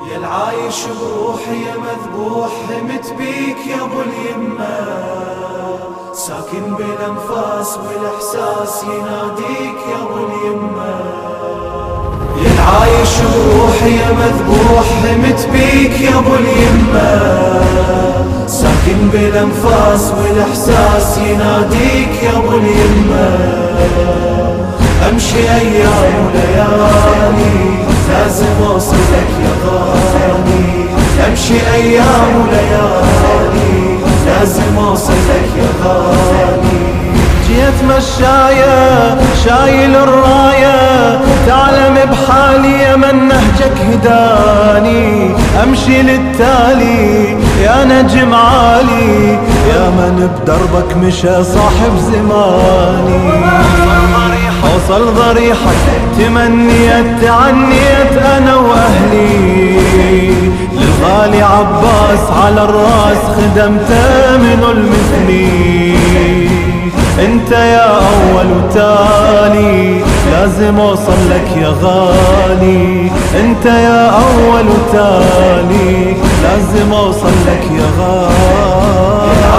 يا العايش بروحي يا مذبوح همت بيك يا ابو اليمة، ساكن بالانفاس والاحساس يناديك يا ابو اليمة. يا العايش بروحي يا مذبوح همت بيك يا ابو اليمة، ساكن بالانفاس والاحساس يناديك يا ابو اليمة. امشي ايام وليالي لازم اوصلك يا غالي، امشي ايام وليالي لازم اوصلك يا غالي. جيت مشاية شايل الراية تعلم بحالي يا من نهجك هداني، امشي للتالي يا نجم عالي يا من بدربك مشى صاحب زماني. اوصل ضريحك تمنيت تعنيت انا واهلي، للغالي عباس على الراس خدمته من المثلي. انت يا اول وتالي لازم اوصل لك يا غالي، انت يا اول وتالي لازم اوصل لك يا غالي.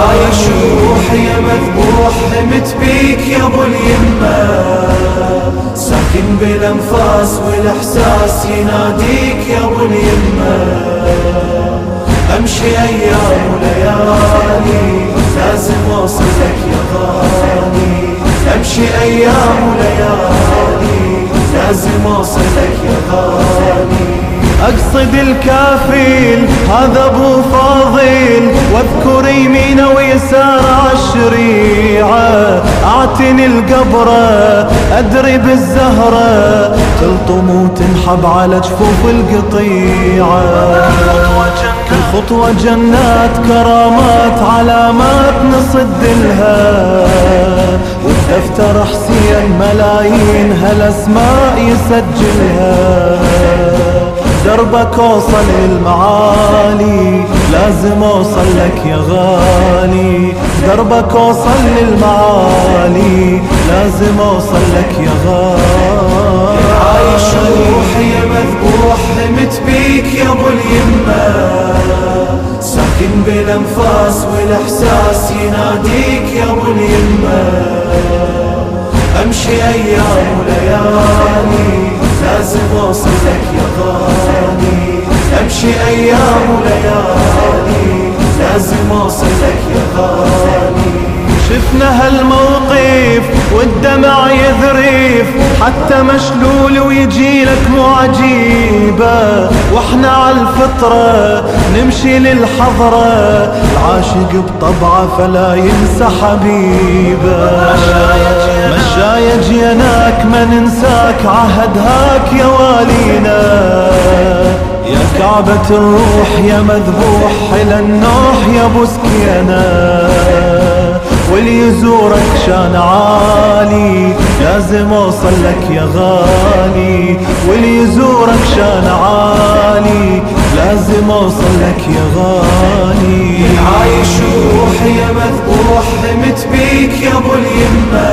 عايش روحي يا مذبوح همت بيك يا ابو اليمة، ساكن بالانفاس والاحساس يناديك يا ابو اليمة. امشي ايام وليالي لازم اوصلك يا غالي، امشي ايام وليالي لازم اوصلك يا غالي. اقصد الكافيل هذا ابو فاضل، واذكر يمينه ويسار عالشريعه، اعتني القبره ادري بالزهره تلطم وتنحب على جفوف القطيعه. كل خطوه جنات كرامات علامات نصد لها، والدفتر حسين ملايين هالاسماء يسجلها. دربك اوصل للمعالي لازم اوصل لك يا غالي، دربك اوصل للمعالي لازم اوصل لك يا غالي. عايش روحي يا مذبوح همت بيك يا ابو اليمة، ساكن بالانفاس والاحساس يناديك يا ابو اليمة. امشي ايام وليالي لازم اوصلك يا غالي، امشي ايام وليالي لازم اوصلك يا غالي. شفنا هالموقف والدمع يذرف حتى مشلول ويجيلك مو عجيبة، واحنا عالفطرة نمشي للحضرة، العاشق بطبعه فلا ينسى حبيبه. مشايا جيناك ما ننساك عهد هاك يا والينا، يا كعبة الروح يا مذبوح إلى النوح يا ابو سكينة. واللي يزورك شان عالي لازم اوصل لك يا غالي، واللي يزورك شان عالي لازم اوصل لك يا غالي. عايش روحي يا مذبوح همت بيك يا ابو اليمة،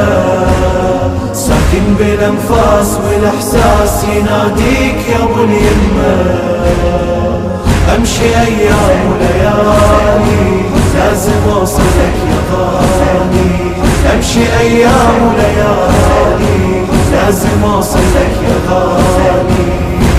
ساكن بالانفاس والاحساس يناديك يا ابو اليمة. امشي ايام وليالي لازم اوصلك يا غالي، امشي ايام وليالي لازم اوصلك يا غالي.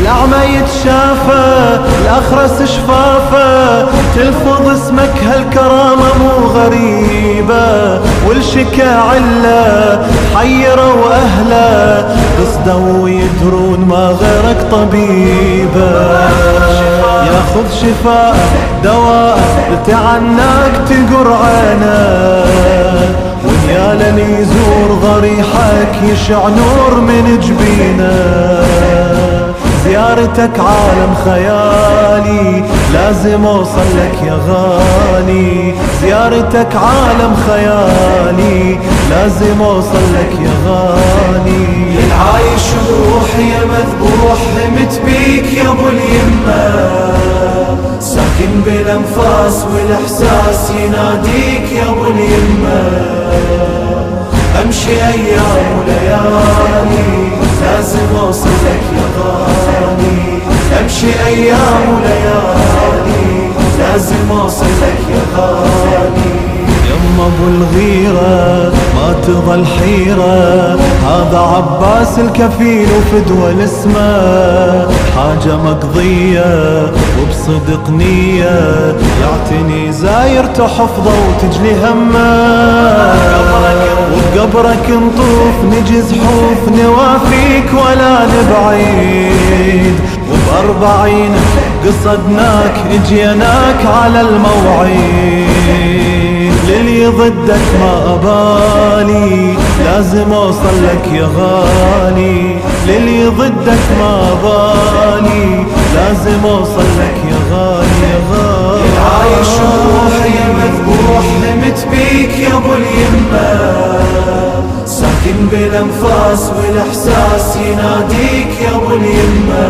الأعمى يتشافى الأخرس شفافه تلفظ اسمك هالكرامة مو غريبة، والشكا عله حيروا أهله قصدوا ويدرون ما غيرك طبيبه. ياخذ شفاء دواء لتعناك تقر عينه، ويا للي يزور ضريحك يشع نور من جبينه. زيارتك عالم خيالي لازم اوصل لك يا غالي، زيارتك عالم خيالي لازم اوصل لك يا غالي. العايش روحي يا مذبوح همت بيك يا ابو اليمة، ساكن بالانفاس والاحساس يناديك يا ابو اليمة. امشي ايام وليالي لازم اوصلك يا غالي، امشي ايام لازم اوصل لك يا غالي. يما ابو الغيرة ما تظل حيرة، هذا عباس الكفيل وفدوى الاسماء، حاجة مقضية وبصدق نية، يعتني زاير تحفظه وتجلي همه، وبقبرك نطوف نجز حوف نوافيك ولا نبعيد، وب40 قصدناك اجيناك على الموعيد، للي ضدك ما أبالي لازم أوصل لك يا غالي، للي ضدك ما أبالي لازم أوصل لك يا غالي يا غالي. يا عايش روحي يا مذبوح نمت بيك يا ابو اليمة، ساكن بالانفاس والاحساس يناديك يا ابو اليمة،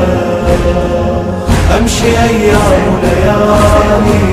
امشي ايام وليالي